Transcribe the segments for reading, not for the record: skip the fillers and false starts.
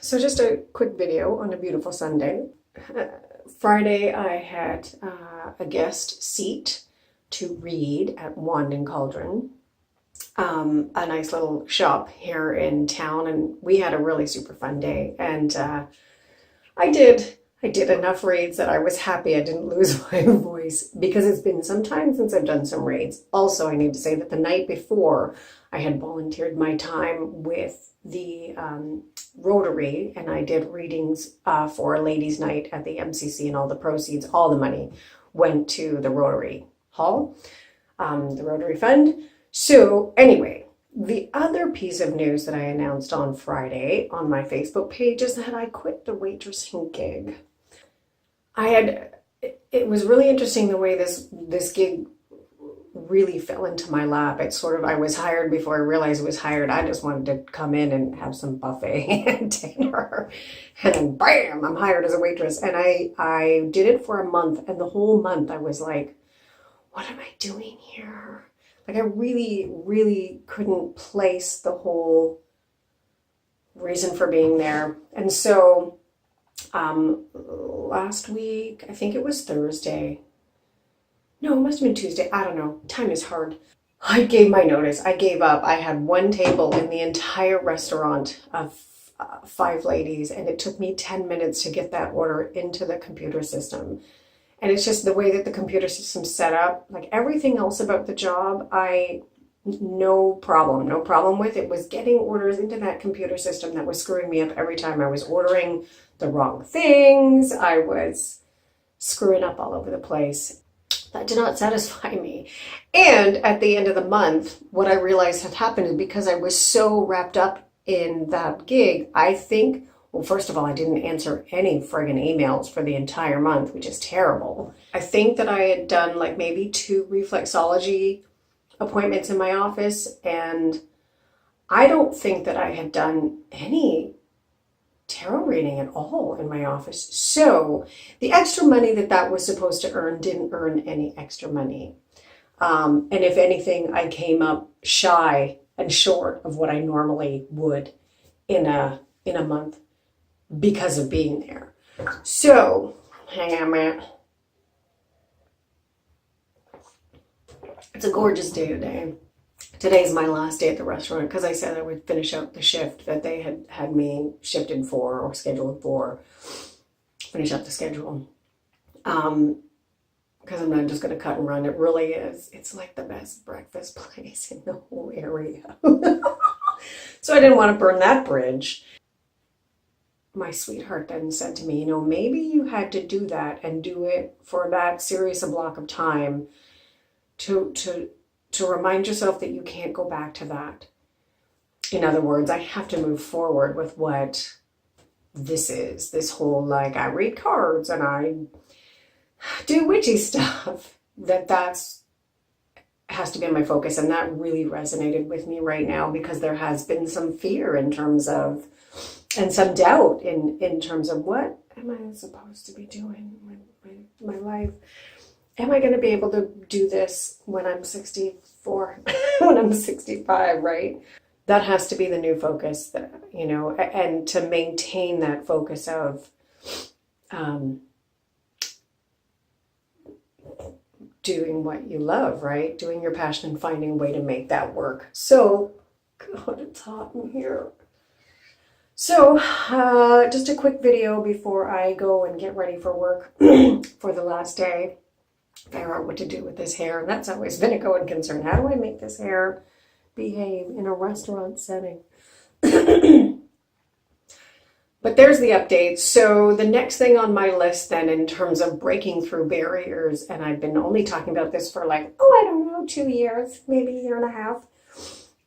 So just a quick video on a beautiful Sunday. Friday I had a guest seat to read at Wand N Cauldron, a nice little shop here in town, and we had a really super fun day. And I did enough raids that I was happy I didn't lose my voice, because it's been some time since I've done some raids. Also, I need to say that the night before I had volunteered my time with the Rotary, and I did readings for a ladies' night at the MCC, and all the proceeds, all the money went to the Rotary Hall, the Rotary Fund. So anyway, the other piece of news that I announced on Friday on my Facebook page is that I quit the waitressing gig. It was really interesting the way this gig really fell into my lap. It's sort of, I was hired before I realized I was hired. I just wanted to come in and have some buffet dinner, and then bam, I'm hired as a waitress. And I did it for a month, and the whole month I was like, what am I doing here? Like, I really couldn't place the whole reason for being there. And so last week, I think it was Thursday. No, it must have been Tuesday. I don't know. Time is hard. I gave my notice. I gave up. I had one table in the entire restaurant of 5 ladies, and it took me 10 minutes to get that order into the computer system. And it's just the way that the computer system's set up. Like, everything else about the job, no problem with. It was getting orders into that computer system that was screwing me up every time. I was ordering the wrong things. I was screwing up all over the place. That did not satisfy me. And at the end of the month, what I realized had happened is, because I was so wrapped up in that gig, I think, well, first of all, I didn't answer any friggin' emails for the entire month, which is terrible. I think that I had done like maybe 2 reflexology appointments in my office, and I don't think that I had done any tarot reading at all in my office. So the extra money that was supposed to earn didn't earn any extra money. And if anything, I came up shy and short of what I normally would in a month because of being there. So hang on a minute. It's a gorgeous day today. Today's my last day at the restaurant, because I said I would finish out the shift that they had me shifted for or scheduled for. Finish up the schedule. Because I'm not just going to cut and run. It really is. It's like the best breakfast place in the whole area. So I didn't want to burn that bridge. My sweetheart then said to me, maybe you had to do that and do it for that serious a block of time to remind yourself that you can't go back to that. In other words, I have to move forward with what this is. This whole, like, I read cards and I do witchy stuff. That has to be my focus. And that really resonated with me right now, because there has been some fear in terms of, and some doubt in terms of, what am I supposed to be doing with my life? Am I going to be able to do this when I'm 64, when I'm 65, right? That has to be the new focus, and to maintain that focus of doing what you love, right? Doing your passion and finding a way to make that work. So, God, it's hot in here. So, just a quick video before I go and get ready for work for the last day. Figure out what to do with this hair. And that's always been a going concern. How do I make this hair behave in a restaurant setting? But there's the update. So the next thing on my list then, in terms of breaking through barriers, and I've been only talking about this for I don't know, 2 years, maybe a year and a half,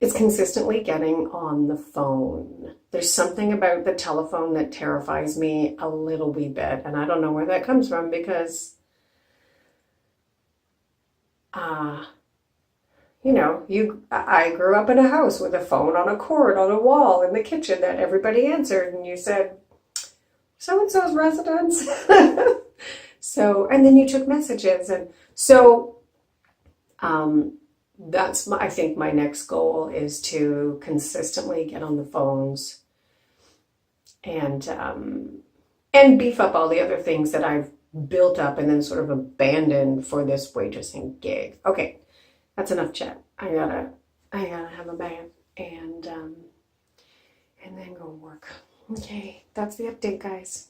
is consistently getting on the phone. There's something about the telephone that terrifies me a little wee bit. And I don't know where that comes from, because I grew up in a house with a phone on a cord on a wall in the kitchen that everybody answered, and you said, so-and-so's residence. So, and then you took messages. And so, I think my next goal is to consistently get on the phones and beef up all the other things that I've built up and then sort of abandoned for this waitressing gig. Okay, that's enough chat. I gotta have a bath and then go work. Okay, that's the update, guys.